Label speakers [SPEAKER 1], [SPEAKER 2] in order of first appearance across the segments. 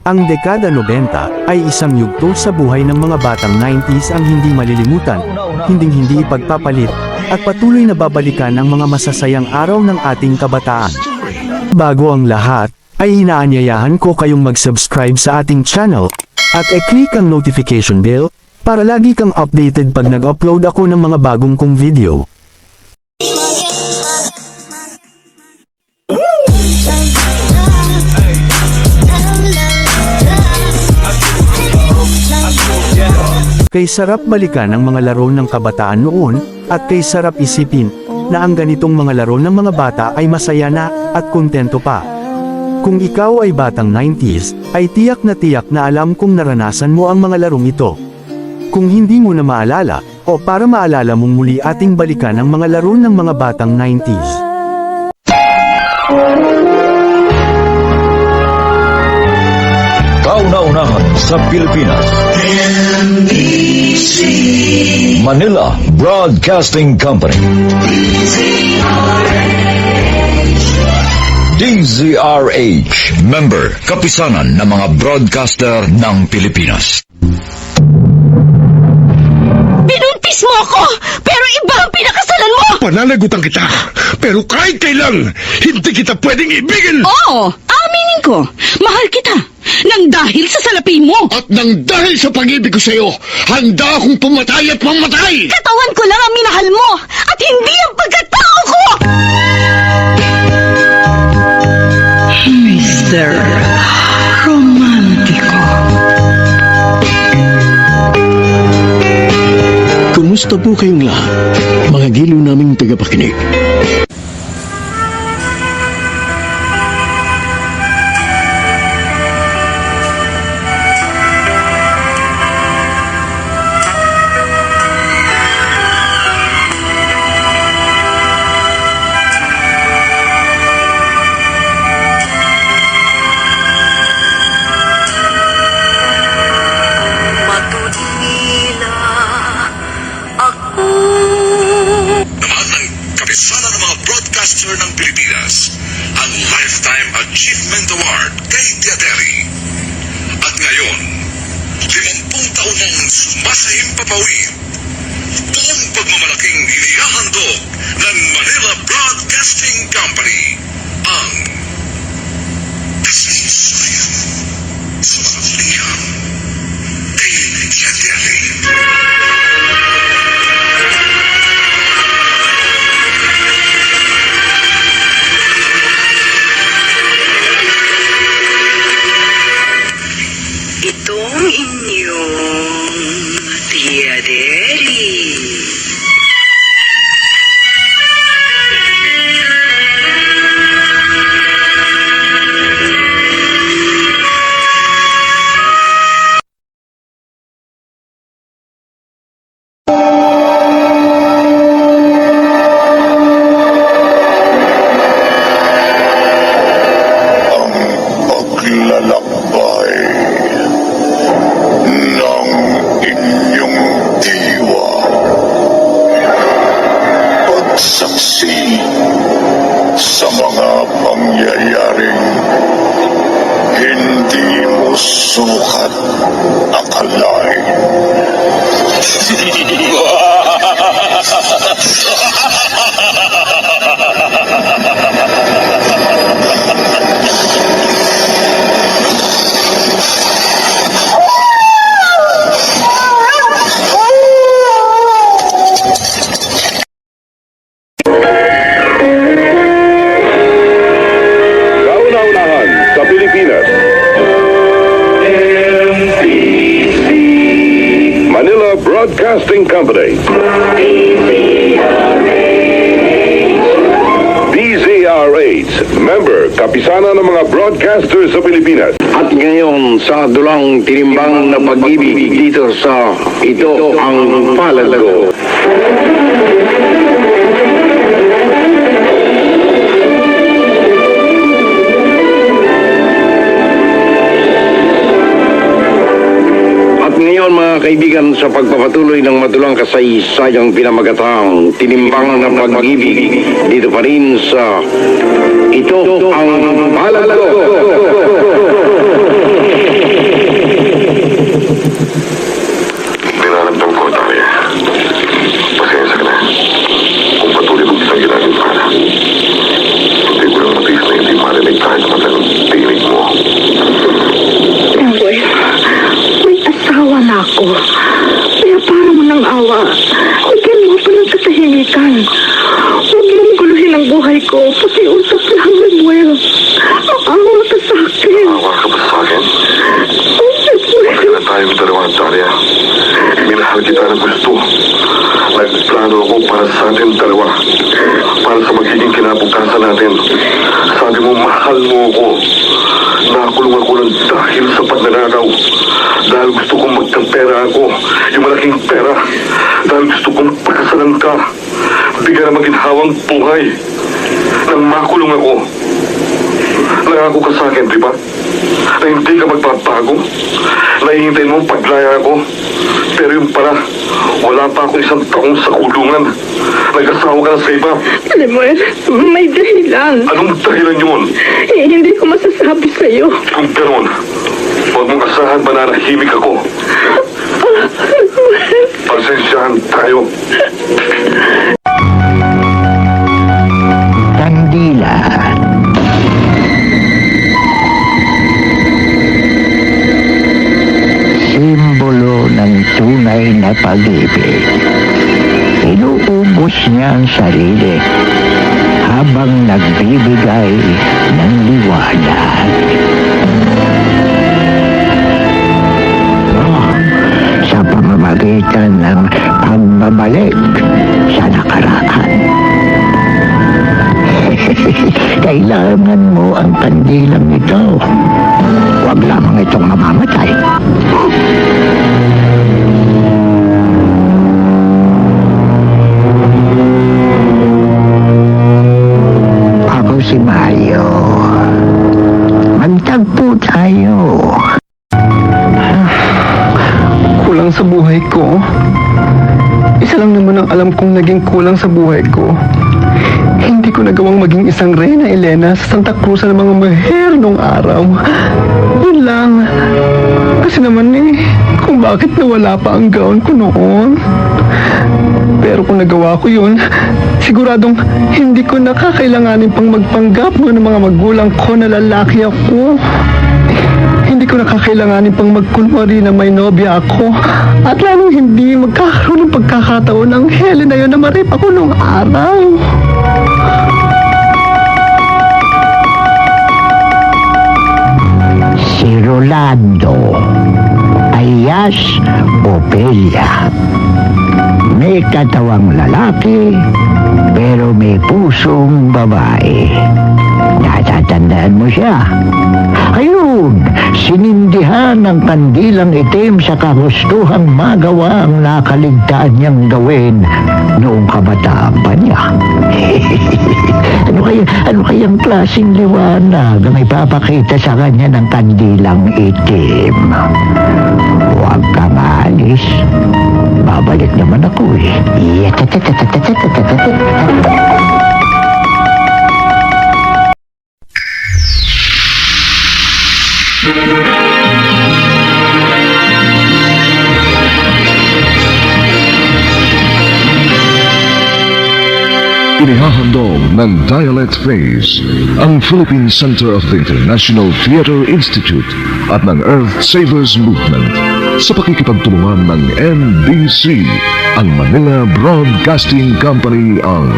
[SPEAKER 1] Ang dekada 90 ay isang yugto sa buhay ng mga batang 90s ang hindi malilimutan, hinding-hindi ipagpapalit, at patuloy na babalikan ang mga masasayang araw ng ating kabataan. Bago ang lahat, ay inaanyayahan ko kayong mag-subscribe sa ating channel, at i-click ang notification bell, para lagi kang updated pag nag-upload ako ng mga bagong kong video. Kay sarap balikan ang mga laro ng kabataan noon, at kay sarap isipin, na ang ganitong mga laro ng mga bata ay masaya na, at kontento pa. Kung ikaw ay batang 90s, ay tiyak na alam kung naranasan mo ang mga larong ito. Kung hindi mo na maalala, o para maalala mong muli ating balikan ang mga laro ng mga batang 90s.
[SPEAKER 2] Kauna-unahan sa Pilipinas. NBC Manila Broadcasting Company. DZRH. Member, kapisanan ng mga broadcaster ng Pilipinas.
[SPEAKER 3] Binuntis mo ako! Pero iba ang pinakasalan mo!
[SPEAKER 4] Pananagutan kita, pero kahit kailan, hindi kita pwedeng ibigin!
[SPEAKER 3] Oo! Aminin ko! Mahal kita! Nang dahil sa salapi mo!
[SPEAKER 4] At nang dahil sa pag-ibig ko sa'yo, handa akong pumatay at mamatay!
[SPEAKER 3] Katawan ko lang ang minahal mo! At hindi ang pagkatao ko! Mr. Romantiko.
[SPEAKER 4] Kumusta po kayong lahat, mga giliw naming tagapakinig?
[SPEAKER 5] Ng Pilipinas, ang Lifetime Achievement Award kay Diaderi. At ngayon, 50 taon ng sumasahimpapawid, buong pagmamalaking inihahandog ng Manila Broadcasting Company ang kasaysayan sa mga liham kay Diaderi.
[SPEAKER 3] Itong inyong Diaderi.
[SPEAKER 6] Sa mga pangyayaring hindi mo sukat akalain.
[SPEAKER 7] Broadcasting Company. DZRH. Member, kapisanan ng mga broadcasters sa Pilipinas.
[SPEAKER 8] At ngayon sa dulang tinimbang na pag-ibig dito sa Ito Ang Palad Ko. Ngayon mga kaibigan, sa pagpapatuloy ng madulang kasaysayang pinamagatang tinimbang na pag-ibig dito pa rin sa Ito Ang Palad Ko.
[SPEAKER 5] Nararamdaman ko, Talia. Pasensya ka na. Kung patuloy mong isang ginagin ka na. Hindi ko lang matiis na hindi marinig kahit matalang tinig mo.
[SPEAKER 3] Samuel, may asawa na ako. Kaya para mo ng awa, bigyan mo pa ng katahimikan. Huwag mong guluhin ang buhay ko. Pakiusap lang, Samuel. Maawa ka sa akin.
[SPEAKER 5] Awa ka ba sa akin?
[SPEAKER 3] Oh, Samuel.
[SPEAKER 5] Huwag na tayong dalawa, Talia. Minahal kita ng gusto. Nagplano ako para sa atin dalawa. Para sa magiging kinabukasan natin. Sabi mo, mahal mo ako. Nakakulong ako ng dahil sa pagnanakaw. Dahil gusto kong magkampera ako. Yung malaking pera. Dahil gusto kong pagkasalan ka. Bigyan na maginhawang buhay. Nang makulong ako. Nangako ka sa akin, di ba? Na hindi ka magbabago. Naihintayin mo paglaya ako. Pero yung pala, wala pa ako 1 taong sa kulungan. Nag-asawa ka na sa iba.
[SPEAKER 3] Samuel, may dahilan.
[SPEAKER 5] Anong dahilan yun?
[SPEAKER 3] Hindi ko masasabi sa'yo.
[SPEAKER 5] Kung gano'n, huwag mong asahan mananahimik ako. Pasensyahan tayo.
[SPEAKER 9] Kandila. Simbolo ng tunay na pag-ibig. Inuubos niya ang sarili habang nagbibigay ng liwanag. Sa pamamagitan ng pagbabalik sa nakaraan. Kailangan mo ang kandilang ito. Huwag lamang itong mamamatay. Ako si Mario. Magtagpo tayo.
[SPEAKER 10] Kulang sa buhay ko. Isa lang naman ang alam kong naging kulang sa buhay ko. Hindi ko nagawang maging isang Reyna Elena sa Santa Cruz ng mga maher nung araw. Yun lang. Kasi naman kung bakit nawala pa ang gown ko noon. Pero kung nagawa ko yun, siguradong hindi ko nakakailanganin pang magpanggap ng mga magulang ko na lalaki ako. Hindi ko nakakailanganin pang magkunwari na may nobya ako. At lalong hindi magkakaroon ng pagkakataon ng Helena yun na marip ako nung araw.
[SPEAKER 9] Si Rolando alias Opelia. May katawang lalaki pero may pusong babae. Natatandaan mo siya? Ayun, sinindihan ng kandilang itim sa kagustuhang magawa ang nakaligtaan niyang gawin noong kabataan pa niya. Ano kayang klaseng liwanag ang ipapakita sa kanya ng kandilang itim? Huwag kang alis. Babalik naman ako eh.
[SPEAKER 7] Inihahandog ng Dialect Phase, ang Philippine Center of the International Theater Institute at ng Earth Savers Movement sa pakikipagtulungan ng NBC, ang Manila Broadcasting Company ang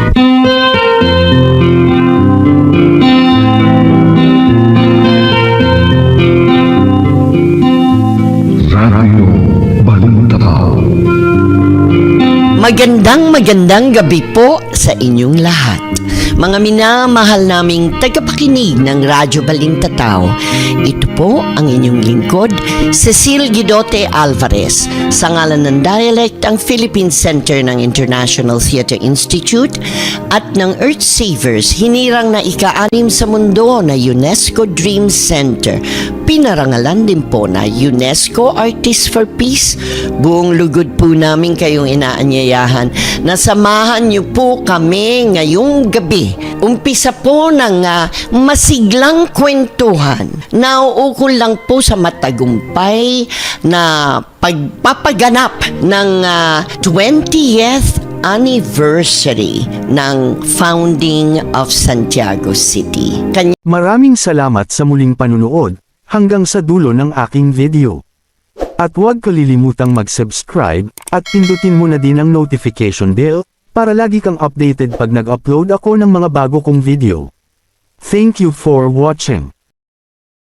[SPEAKER 7] Radio Balintataw.
[SPEAKER 11] Magandang gabi po sa inyong lahat. Mga minamahal naming tagapakinig ng Radyo Balintataw, ito po ang inyong lingkod, Cecil Guidote Alvarez, sa ngalan ng Dialect, ang Philippine Center ng International Theater Institute at ng Earth Savers, hinirang na ika-6 sa mundo na UNESCO Dream Center. Pinarangalan din po na UNESCO Artists for Peace. Buong lugod po namin kayong inaanyayahan na samahan niyo po kami ngayong gabi. Umpisa po ng masiglang kwentuhan na Ukol lang po sa matagumpay na pagpapaganap ng 20th anniversary ng founding of Santiago City.
[SPEAKER 1] Maraming salamat sa muling panunood, hanggang sa dulo ng aking video. At huwag kalilimutang mag-subscribe, at pindutin mo na din ang notification bell, para lagi kang updated pag nag-upload ako ng mga bago kong video. Thank you for watching.